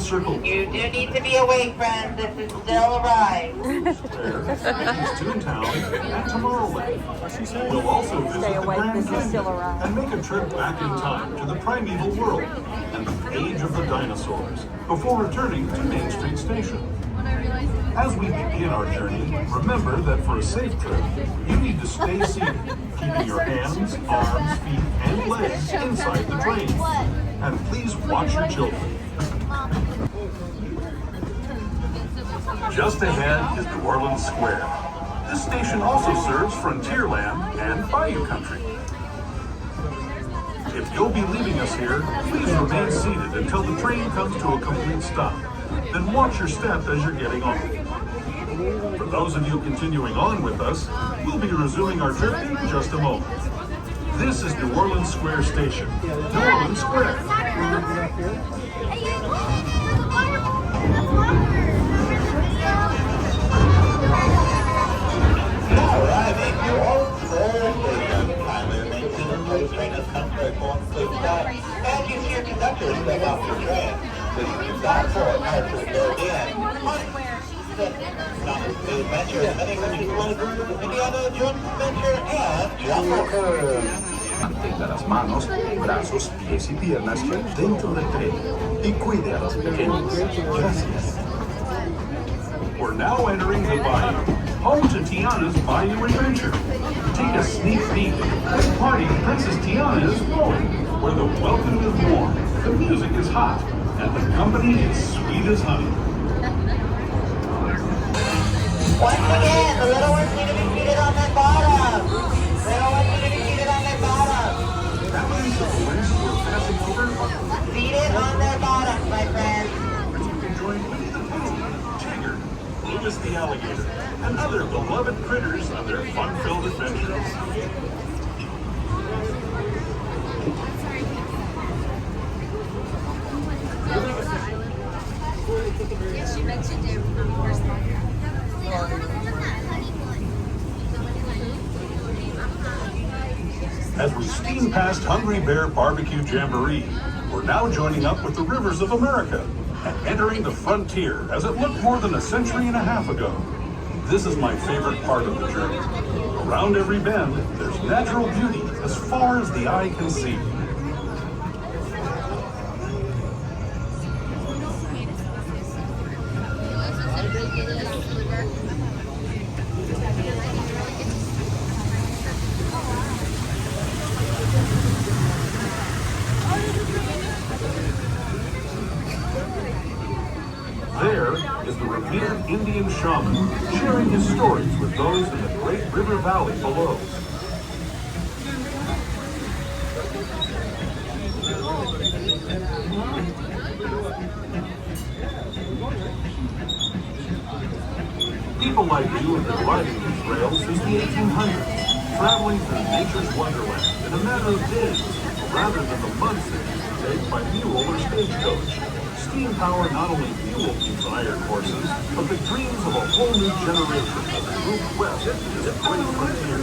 circle. You do need to be awake, friends. This is still a ride. Toontown and Tomorrowland. You'll also visit the Grand Canyon and make a trip back in time to the Primeval World and the age of the dinosaurs before returning to Main Street Station. As we begin our journey, remember that for a safe trip, you need to stay seated, keeping your hands, arms, feet, and legs inside the train. And please watch your children. Just ahead is New Orleans Square. This station also serves Frontierland and Bayou Country. If you'll be leaving us here, please remain seated until the train comes to a complete stop. Then watch your step as you're getting off. For those of you continuing on with us, we'll be resuming our trip in just a moment. This is New Orleans Square Station. New Orleans Square. Arriving New Orleans Square Station. Kindly remain seated until the train has come to a full and complete stop. And you see your conductor step off the train. Please do stop for a car to go in. Adventure, Indiana Jones Adventure, and Jungle Cruise. Mantenga las manos, brazos, pies y piernas dentro del tren y cuide a los pequeños. Gracias. We're now entering the Bayou, home to Tiana's Bayou Adventure. Take a sneak peek. This party Princess Tiana is going, where the welcome is warm, the music is hot, and the company is sweet as honey. Once again, the little ones need to be seated on their bottom. Little ones need to be seated on their bottom. Seated on their bottoms, my friends. You can join Winnie the Pooh, Tigger, Louis the Alligator, and other beloved critters on their fun-filled adventures. Yes, she mentioned it first. As we steam past Hungry Bear Barbecue Jamboree, we're now joining up with the rivers of America and entering the frontier as it looked more than a century and a half ago. This is my favorite part of the journey. Around every bend, there's natural beauty as far as the eye can see. There is the revered Indian shaman sharing his stories with those in the great river valley below. People like you have been riding these rails since the 1800s, traveling through nature's wonderland in a matter of days, rather than the months it used to take by mule or stagecoach. Steam power not only fueled these iron horses, but the dreams of a whole new generation as they moved west into this great frontier.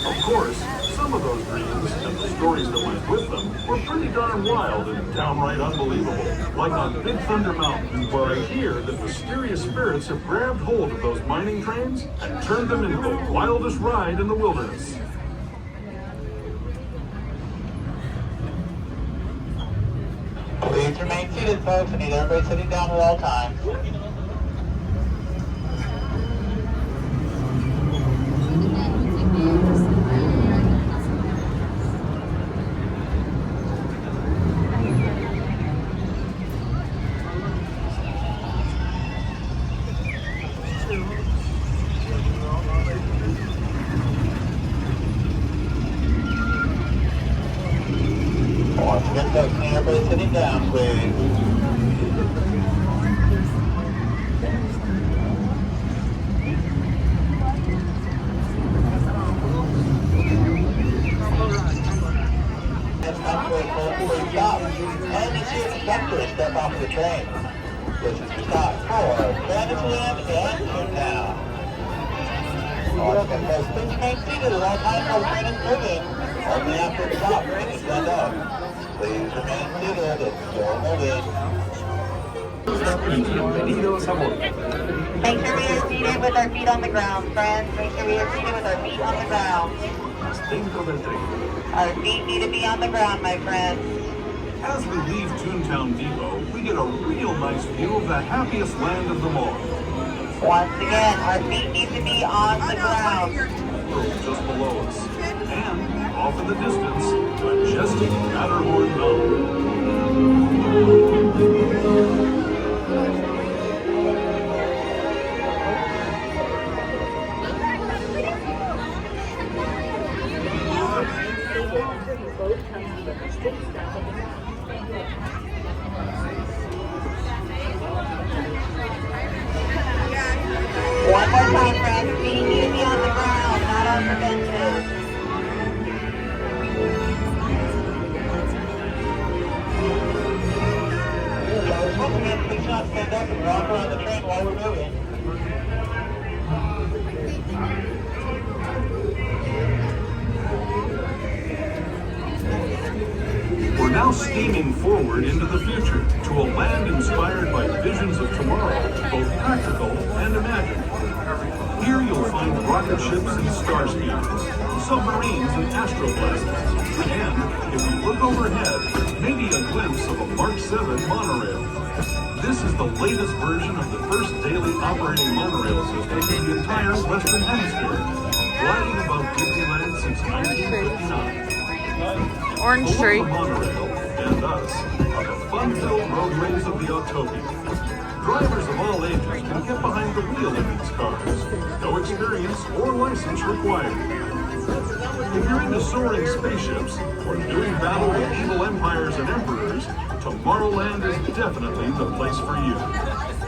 Of course, some of those dreams and the stories that went with them were pretty darn wild and downright unbelievable, like on Big Thunder Mountain, where I hear that mysterious spirits have grabbed hold of those mining trains and turned them into the wildest ride in the wilderness. Please remain seated, folks. I need everybody sitting down at all times. Once again, folks, I need everybody sitting down, please. And you see a conductor step off the train. This is the stop for Disneyland and Toontown. Once again, folks, please remain seated at all times while the train is moving. Only after the stop, train is set up. Please remain seated, it's still moving. y bienvenidos a bordo. Make sure we are seated with our feet on the ground, friends. Make sure we are seated with our feet on the ground. Dentro del tren. Our feet need to be on the ground, my friends. As we leave Toontown Depot, we get a real nice view of the happiest land of them all. Once again, our feet need to be on the ground. World just below us. And, off in the distance, majestic Matterhorn Mountain. One more time, friends. Feet need to be on the ground, not on the benches. Once again, please not stand up and walk around the train while we're moving. We're now steaming forward into the future to a land inspired by visions of tomorrow, both practical and imagined. Here you'll find rocket ships and starscapers, submarines and astroblasters, and, if you look overhead, maybe a glimpse of a Mark 7 monorail. This is the latest version of the first daily operating monorail system in the entire Western Hemisphere, gliding above Disneyland since 1959. Orange tree. The monorail and us are the fun-filled roadways of the Autopia. Drivers of all ages can get behind the wheel of these cars. No experience or license required. If you're into soaring spaceships or doing battle with evil empires and emperors, Tomorrowland is definitely the place for you.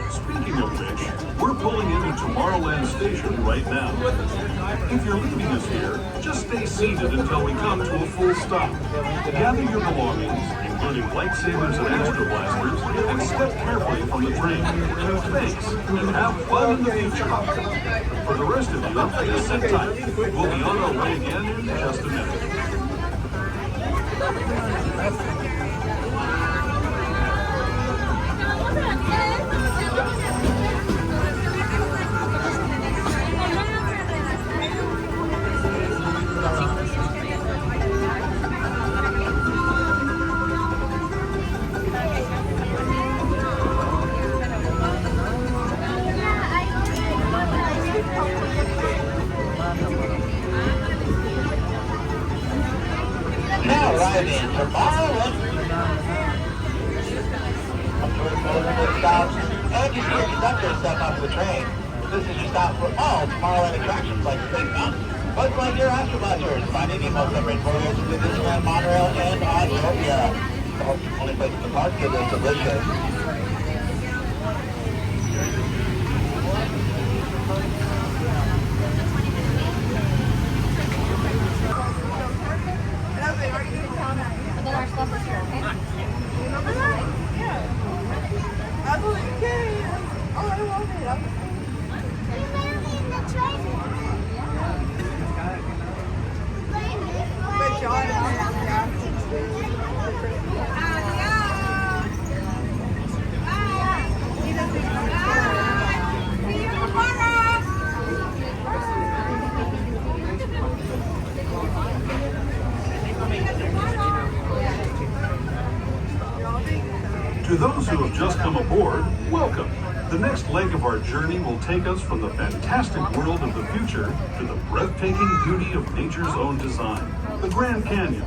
Speaking of which, we're pulling into Tomorrowland Station right now. If you're leaving us here, just stay seated until we come to a full stop. Gather your belongings, including lightsabers and astroblasters, and step carefully from the train. Thanks, and have fun in the future. For the rest of you, just sit tight. We'll be on our way again in just a minute. Now arriving Tomorrowland. And you see your conductor step off the train. This is your stop for all Tomorrowland attractions like Space Mountain, Buzz Lightyear Astroblasters, Finding Nemo submarine voyage to the Disneyland Monorail, and Autopia. The only place to park is delicious. To those who have just come aboard, welcome. The next leg of our journey will take us from the fantastic world of the future to the breathtaking beauty of nature's own design, the Grand Canyon.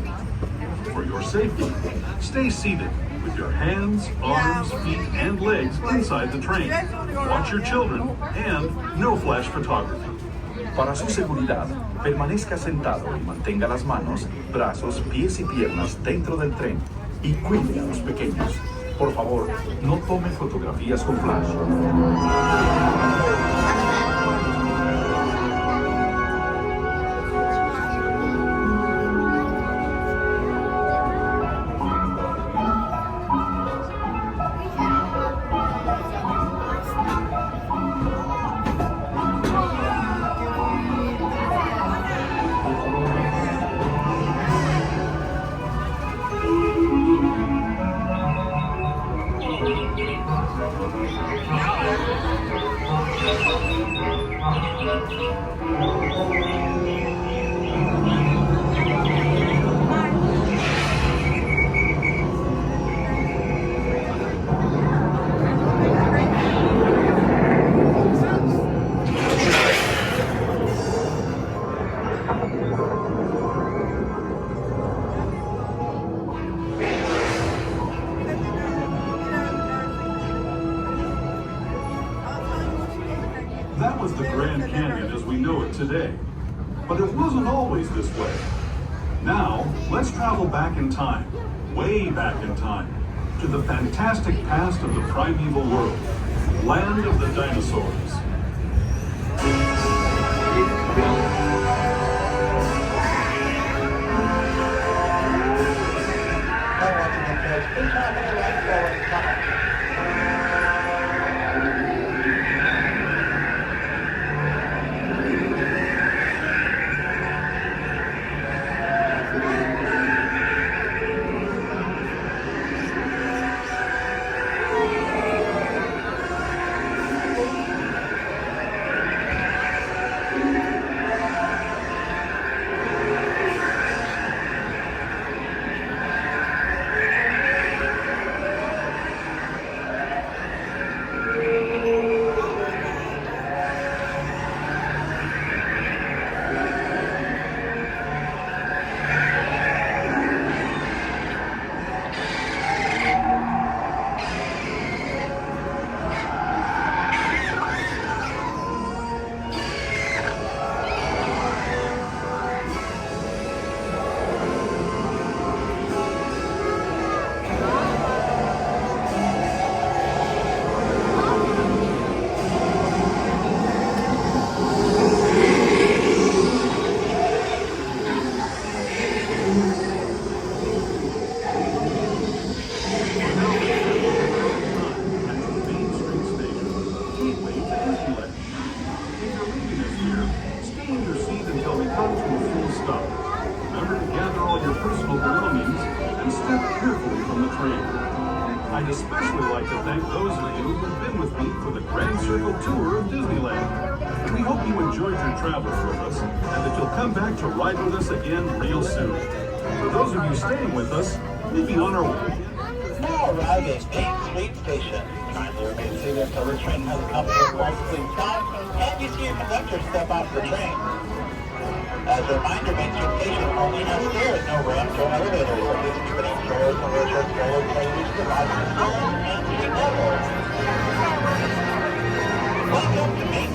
For your safety, stay seated with your hands, arms, feet, and legs inside the train. Watch your children and no flash photography. Para su seguridad, permanezca sentado y mantenga las manos, brazos, pies y piernas dentro del tren y cuide a los pequeños. Por favor, no tome fotografías con flash. That was the Grand Canyon as we know it today. But it wasn't always this way. Now, let's travel back in time, way back in time, to the fantastic past of the Primeval World, land of the dinosaurs. I'd especially like to thank those of you who've been with me for the Grand Circle Tour of Disneyland. We hope you enjoyed your travels with us and that you'll come back to ride with us again real soon. For those of you staying with us, we'll be on our way. Now arriving Main Street Station. Kindly remain seated until the train has come to a complete stop and you see your conductor step off the train. As a reminder, Main Street Station only has stairs, no ramps or elevators, so please keep it in chairs and wheelchairs forward until you reach the bottom of the stairs and street level. Welcome to Main